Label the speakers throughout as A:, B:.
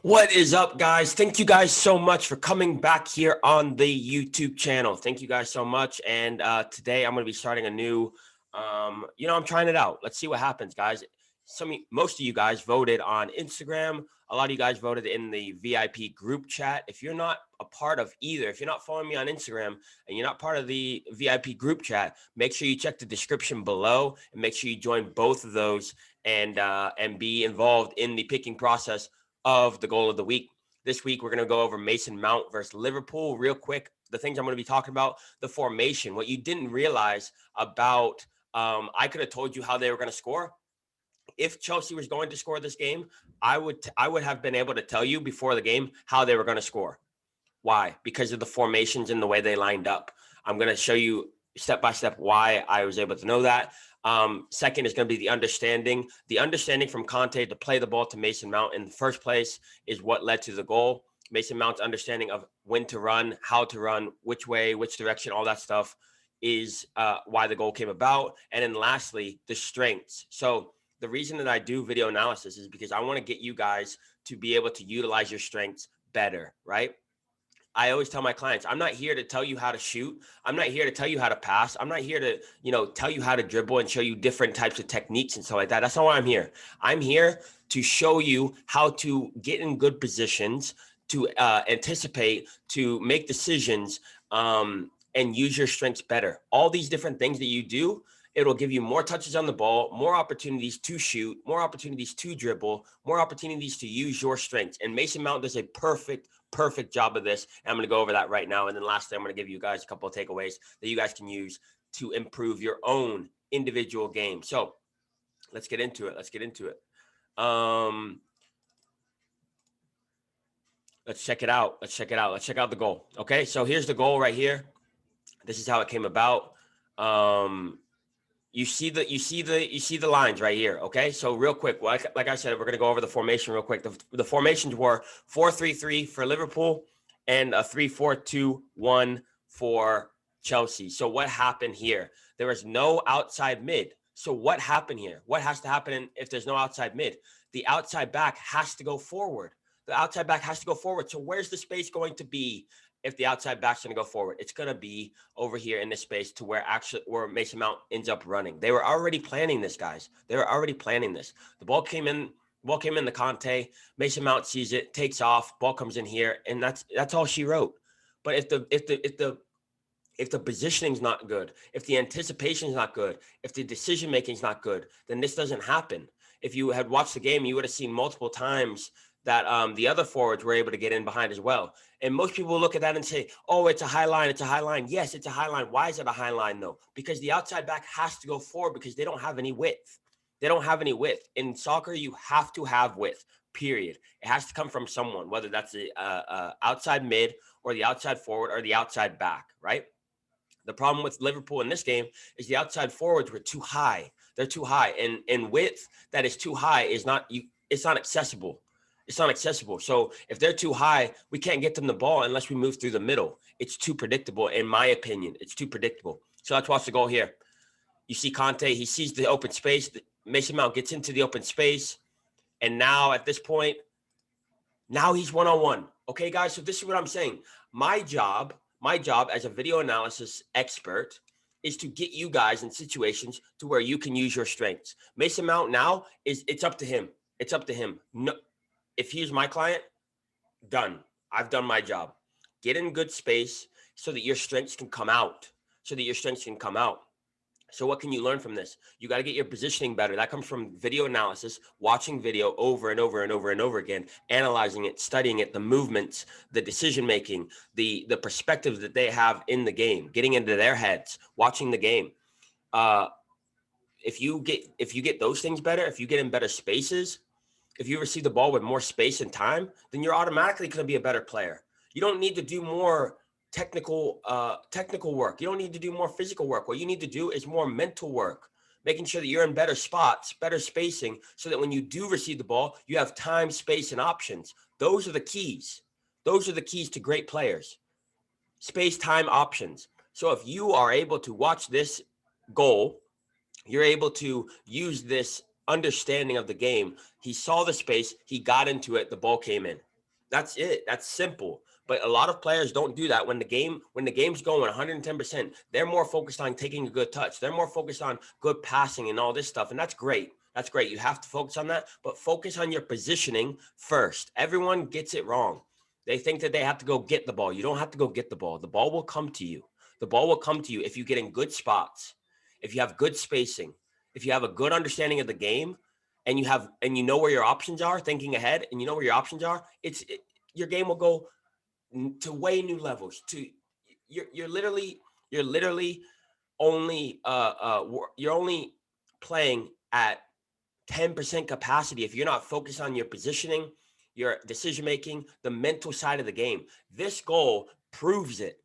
A: What is up, guys? Thank you guys so much for coming back here on the YouTube channel. Thank you guys so much. And today I'm going to be starting a new, I'm trying it out. Let's see what happens, guys. Most of you guys voted on Instagram. A lot of you guys voted in the VIP group chat. If you're not a part of either, if you're not following me on Instagram and you're not part of the VIP group chat, make sure you check the description below and make sure you join both of those and be involved in the picking process of the goal of the week. This week, we're going to go over Mason Mount versus Liverpool real quick. The things I'm going to be talking about, the formation, what you didn't realize about, I could have told you how they were going to score. If Chelsea was going to score this game, I would have been able to tell you before the game how they were going to score. Why? Because of the formations and the way they lined up. I'm going to show you step by step why I was able to know that. Second is going to be the understanding. The understanding from Kante to play the ball to Mason Mount in the first place is what led to the goal. Mason Mount's understanding of when to run, how to run, which way, which direction, all that stuff is why the goal came about. And then lastly, the strengths. So the reason that I do video analysis is because I want to get you guys to be able to utilize your strengths better, right? I always tell my clients, I'm not here to tell you how to shoot. I'm not here to tell you how to pass. I'm not here to, tell you how to dribble and show you different types of techniques and stuff like that. That's not why I'm here. I'm here to show you how to get in good positions, to anticipate, to make decisions, and use your strengths better. All these different things that you do, it'll give you more touches on the ball, more opportunities to shoot, more opportunities to dribble, more opportunities to use your strengths. And Mason Mount does a perfect job of this. And I'm going to go over that right now. And then lastly, I'm going to give you guys a couple of takeaways that you guys can use to improve your own individual game. So let's get into it. Let's check it out. Let's check out the goal. Okay. So here's the goal right here. This is how it came about. You see the lines right here. Okay. So real quick, like I said, we're going to go over the formation real quick. The formations were 4-3-3 for Liverpool and a 3-4-2-1 for Chelsea. So what happened here? There was no outside mid. So what happened here? What has to happen if there's no outside mid? The outside back has to go forward. So where's the space going to be? If the outside back's going to go forward, it's going to be over here in this space to where Mason Mount ends up running. They were already planning this, guys. The ball came in the Kante. Mason Mount sees it, takes off, ball comes in here, and that's all she wrote. But if the positioning's not good, if the anticipation's not good, if the decision making's not good, then this doesn't happen. If you had watched the game, you would have seen multiple times that the other forwards were able to get in behind as well. And most people look at that and say, oh, it's a high line. Yes, it's a high line. Why is it a high line, though? Because the outside back has to go forward because they don't have any width. In soccer, you have to have width, period. It has to come from someone, whether that's the outside mid or the outside forward or the outside back, right? The problem with Liverpool in this game is the outside forwards were too high. They're too high. And width that is too high it's not accessible. It's not accessible. So if they're too high, we can't get them the ball unless we move through the middle. It's too predictable, in my opinion. It's too predictable. So let's watch the goal here. You see Kante, he sees the open space. Mason Mount gets into the open space. And now at this point, now he's one-on-one. Okay, guys, so this is what I'm saying. My job as a video analysis expert is to get you guys in situations to where you can use your strengths. Mason Mount now, it's up to him. No. If he's my client, done. I've done my job. Get in good space so that your strengths can come out. So what can you learn from this? You got to get your positioning better. That comes from video analysis, watching video over and over again, analyzing it, studying it, the movements, the decision-making, the perspective that they have in the game, getting into their heads, watching the game. If you get those things better, if you get in better spaces, if you receive the ball with more space and time, then you're automatically going to be a better player. You don't need to do more technical work. You don't need to do more physical work. What you need to do is more mental work, making sure that you're in better spots, better spacing, so that when you do receive the ball, you have time, space, and options. Those are the keys. To great players. Space, time, options. So if you are able to watch this goal, you're able to use this understanding of the game. He saw the space, he got into it, the ball came in. That's it. That's simple. But a lot of players don't do that when the game's going 110%. They're more focused on taking a good touch. They're more focused on good passing and all this stuff. And that's great. That's great. You have to focus on that, but focus on your positioning first. Everyone gets it wrong. They think that they have to go get the ball. You don't have to go get the ball. The ball will come to you. The ball will come to you if you get in good spots, if you have good spacing, if you have a good understanding of the game, and you know where your options are, thinking ahead, and you know where your options are. Your game will go to way new levels. You're literally only you're only playing at 10% capacity if you're not focused on your positioning, your decision making, the mental side of the game. This goal proves it.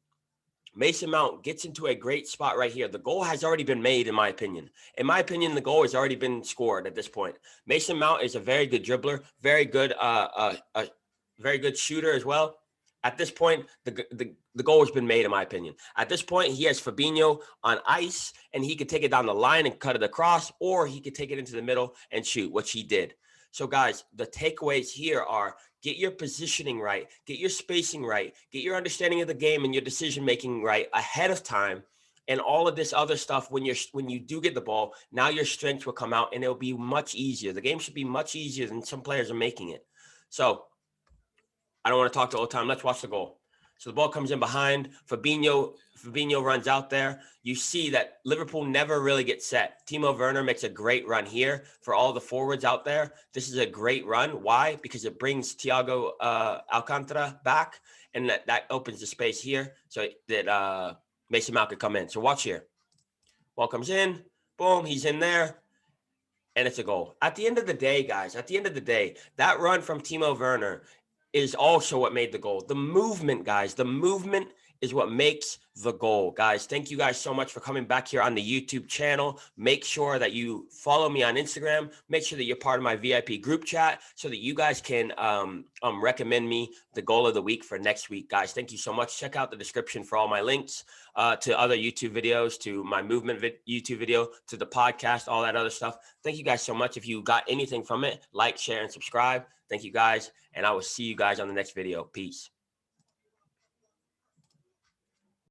A: Mason Mount gets into a great spot right here. The goal has already been made, in my opinion. In my opinion, the goal has already been scored at this point. Mason Mount is a very good dribbler, very good shooter as well. At this point, the goal has been made, in my opinion. At this point, he has Fabinho on ice, and he could take it down the line and cut it across, or he could take it into the middle and shoot, which he did. So, guys, the takeaways here are: get your positioning right, get your spacing right, get your understanding of the game and your decision-making right ahead of time. And all of this other stuff, when you do get the ball, now your strengths will come out and it'll be much easier. The game should be much easier than some players are making it. So I don't want to talk the whole time. Let's watch the goal. So the ball comes in behind. Fabinho runs out there. You see that Liverpool never really gets set. Timo Werner makes a great run here for all the forwards out there. This is a great run. Why? Because it brings Thiago Alcantara back, and that opens the space here so that Mason Mount could come in. So watch here. Ball comes in. Boom. He's in there. And it's a goal. At the end of the day, guys, that run from Timo Werner is also what made the goal. The movement, guys, the movement is what makes the goal. Guys, thank you guys so much for coming back here on the YouTube channel. Make sure that you follow me on Instagram. Make sure that you're part of my VIP group chat so that you guys can recommend me the goal of the week for next week. Guys, thank you so much. Check out the description for all my links to other YouTube videos, to my movement YouTube video, to the podcast, all that other stuff. Thank you guys so much. If you got anything from it, like, share, and subscribe. Thank you guys, and I will see you guys on the next video. Peace.